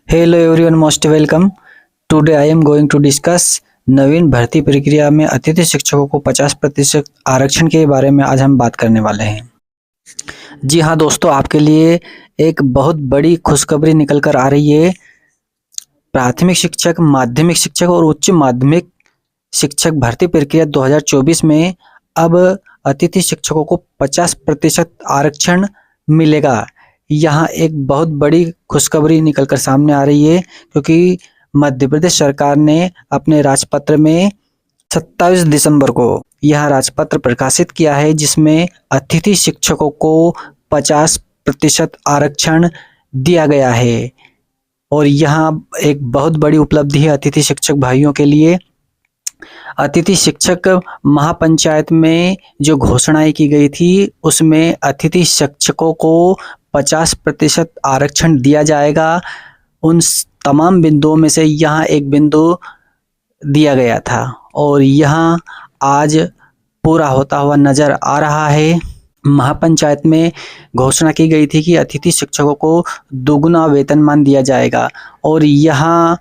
Hello everyone, most welcome. Today I am going to discuss नवीन भर्ती प्रक्रिया में अतिथि शिक्षकों को 50% आरक्षण के बारे में आज हम बात करने वाले हैं। जी हाँ दोस्तों, आपके लिए एक बहुत बड़ी खुशखबरी निकल कर आ रही है। प्राथमिक शिक्षक, माध्यमिक शिक्षक और उच्च माध्यमिक शिक्षक भर्ती प्रक्रिया 2024 में अब अतिथि शिक्षकों को 50% आरक्षण मिलेगा। यहाँ एक बहुत बड़ी खुशखबरी निकलकर सामने आ रही है, क्योंकि मध्य प्रदेश सरकार ने अपने राजपत्र में 27 दिसंबर को यह राजपत्र प्रकाशित किया है, जिसमें अतिथि शिक्षकों को 50% आरक्षण दिया गया है। और यहाँ एक बहुत बड़ी उपलब्धि है अतिथि शिक्षक भाइयों के लिए। अतिथि शिक्षक महापंचायत में जो घोषणाएं की गई थी, उसमें अतिथि शिक्षकों को 50% आरक्षण दिया जाएगा। उन तमाम बिंदुओं में से यहाँ एक बिंदु दिया गया था और यहाँ आज पूरा होता हुआ नजर आ रहा है। महापंचायत में घोषणा की गई थी कि अतिथि शिक्षकों को दोगुना वेतनमान दिया जाएगा, और यहाँ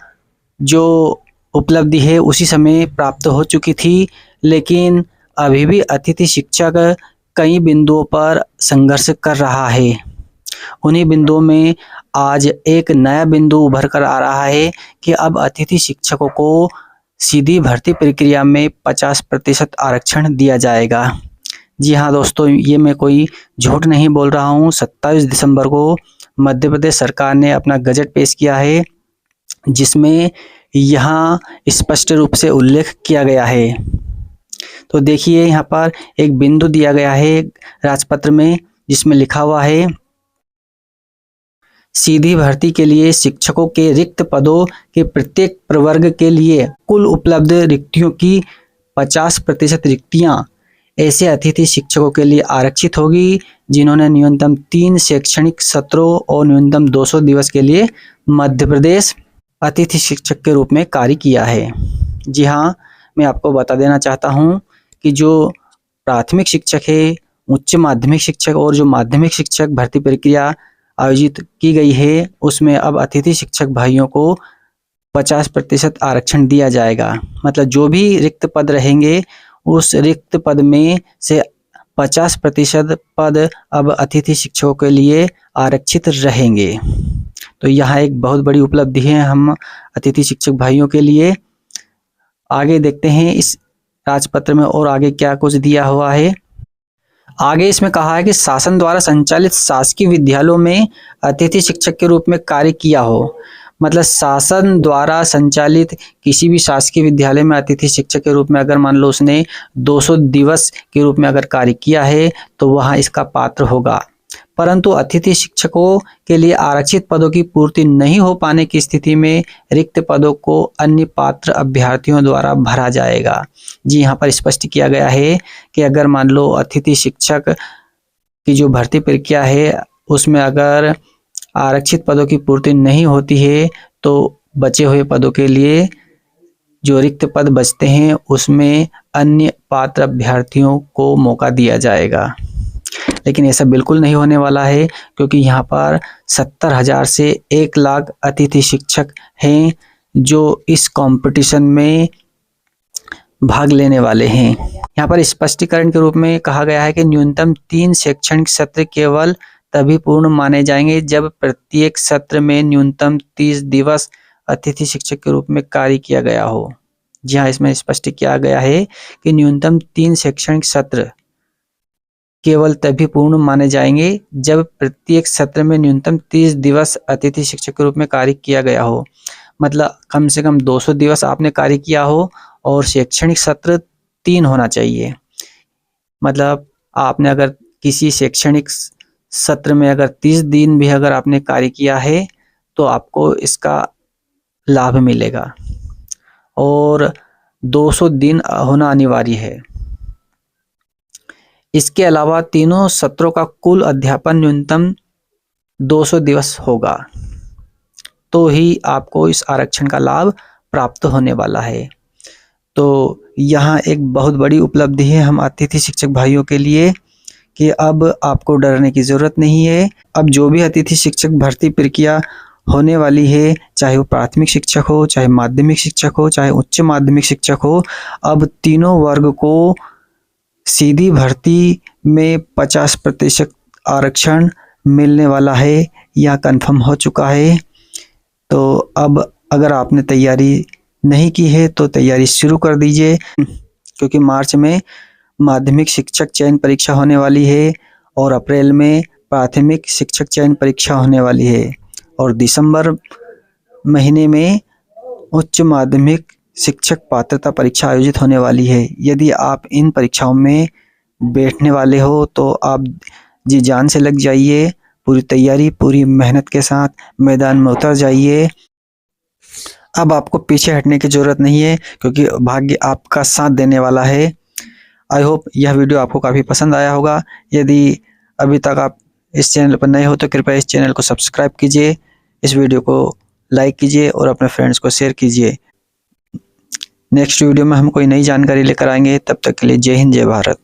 जो उपलब्धि है उसी समय प्राप्त हो चुकी थी, लेकिन अभी भी अतिथि शिक्षक कई बिंदुओं पर संघर्ष कर रहा है। उन्हीं बिंदुओं में आज एक नया बिंदु उभर कर आ रहा है कि अब अतिथि शिक्षकों को सीधी भर्ती प्रक्रिया में 50% आरक्षण दिया जाएगा। जी हाँ दोस्तों, ये मैं कोई झूठ नहीं बोल रहा हूँ। 27 दिसंबर को मध्य प्रदेश सरकार ने अपना गजट पेश किया है, जिसमें यहाँ स्पष्ट रूप से उल्लेख किया गया है। तो देखिए, यहाँ पर एक बिंदु दिया गया है राजपत्र में, जिसमें लिखा हुआ है, सीधी भर्ती के लिए शिक्षकों के रिक्त पदों के प्रत्येक प्रवर्ग के लिए कुल उपलब्ध रिक्तियों की 50% रिक्तियां ऐसे अतिथि शिक्षकों के लिए आरक्षित होगी जिन्होंने न्यूनतम 3 शैक्षणिक सत्रों और न्यूनतम 200 दिवस के लिए मध्य प्रदेश अतिथि शिक्षक के रूप में कार्य किया है। जी हाँ, मैं आपको बता देना चाहता हूँ कि जो प्राथमिक शिक्षक है, उच्च माध्यमिक शिक्षक और जो माध्यमिक शिक्षक भर्ती प्रक्रिया आयोजित की गई है, उसमें अब अतिथि शिक्षक भाइयों को 50% आरक्षण दिया जाएगा। मतलब जो भी रिक्त पद रहेंगे, उस रिक्त पद में से 50% पद अब अतिथि शिक्षकों के लिए आरक्षित रहेंगे। तो यहाँ एक बहुत बड़ी उपलब्धि है हम अतिथि शिक्षक भाइयों के लिए। आगे देखते हैं इस राजपत्र में और आगे क्या कुछ दिया हुआ है। आगे इसमें कहा है कि शासन द्वारा संचालित शासकीय विद्यालयों में अतिथि शिक्षक के रूप में कार्य किया हो। मतलब शासन द्वारा संचालित किसी भी शासकीय विद्यालय में अतिथि शिक्षक के रूप में अगर मान लो उसने 200 दिवस के रूप में अगर कार्य किया है, तो वहाँ इसका पात्र होगा। परंतु अतिथि शिक्षकों के लिए आरक्षित पदों की पूर्ति नहीं हो पाने की स्थिति में रिक्त पदों को अन्य पात्र अभ्यर्थियों द्वारा भरा जाएगा। जी, यहाँ पर स्पष्ट किया गया है कि अगर मान लो अतिथि शिक्षक की जो भर्ती प्रक्रिया है, उसमें अगर आरक्षित पदों की पूर्ति नहीं होती है, तो बचे हुए पदों के लिए जो रिक्त पद बचते हैं, उसमें अन्य पात्र अभ्यर्थियों को मौका दिया जाएगा। लेकिन ऐसा बिल्कुल नहीं होने वाला है, क्योंकि यहाँ पर 70,000 से 1 लाख अतिथि शिक्षक हैं जो इस कंपटीशन में भाग लेने वाले हैं। यहाँ पर स्पष्टीकरण के रूप में कहा गया है कि न्यूनतम 3 शैक्षणिक सत्र केवल तभी पूर्ण माने जाएंगे जब प्रत्येक सत्र में न्यूनतम 30 दिवस अतिथि शिक्षक के रूप में कार्य किया गया हो। जी हाँ, इसमें स्पष्ट किया गया है कि न्यूनतम 3 शैक्षणिक सत्र केवल तभी पूर्ण माने जाएंगे जब प्रत्येक सत्र में न्यूनतम 30 दिवस अतिथि शिक्षक के रूप में कार्य किया गया हो। मतलब कम से कम 200 दिवस आपने कार्य किया हो और शैक्षणिक सत्र 3 होना चाहिए। मतलब आपने अगर किसी शैक्षणिक सत्र में अगर 30 दिन भी अगर आपने कार्य किया है, तो आपको इसका लाभ मिलेगा, और 200 दिन होना अनिवार्य है। इसके अलावा तीनों सत्रों का कुल अध्यापन न्यूनतम 200 दिवस होगा, तो ही आपको इस आरक्षण का लाभ प्राप्त होने वाला है। तो यहाँ एक बहुत बड़ी उपलब्धि है हम अतिथि शिक्षक भाइयों के लिए कि अब आपको डरने की ज़रूरत नहीं है। अब जो भी अतिथि शिक्षक भर्ती प्रक्रिया होने वाली है, चाहे वो प्राथमिक शिक्षक हो, चाहे माध्यमिक शिक्षक हो, चाहे उच्च माध्यमिक शिक्षक हो। अब तीनों वर्ग को सीधी भर्ती में 50% आरक्षण मिलने वाला है या कंफर्म हो चुका है। तो अब अगर आपने तैयारी नहीं की है तो तैयारी शुरू कर दीजिए, क्योंकि मार्च में माध्यमिक शिक्षक चयन परीक्षा होने वाली है और अप्रैल में प्राथमिक शिक्षक चयन परीक्षा होने वाली है और दिसंबर महीने में उच्च माध्यमिक शिक्षक पात्रता परीक्षा आयोजित होने वाली है। यदि आप इन परीक्षाओं में बैठने वाले हो तो आप जी जान से लग जाइए, पूरी तैयारी पूरी मेहनत के साथ मैदान में उतर जाइए। अब आपको पीछे हटने की ज़रूरत नहीं है, क्योंकि भाग्य आपका साथ देने वाला है। आई होप यह वीडियो आपको काफ़ी पसंद आया होगा। यदि अभी तक आप इस चैनल पर नए हो तो कृपया इस चैनल को सब्सक्राइब कीजिए, इस वीडियो को लाइक कीजिए और अपने फ्रेंड्स को शेयर कीजिए। नेक्स्ट वीडियो में हम कोई नई जानकारी लेकर आएंगे, तब तक के लिए जय हिंद जय भारत।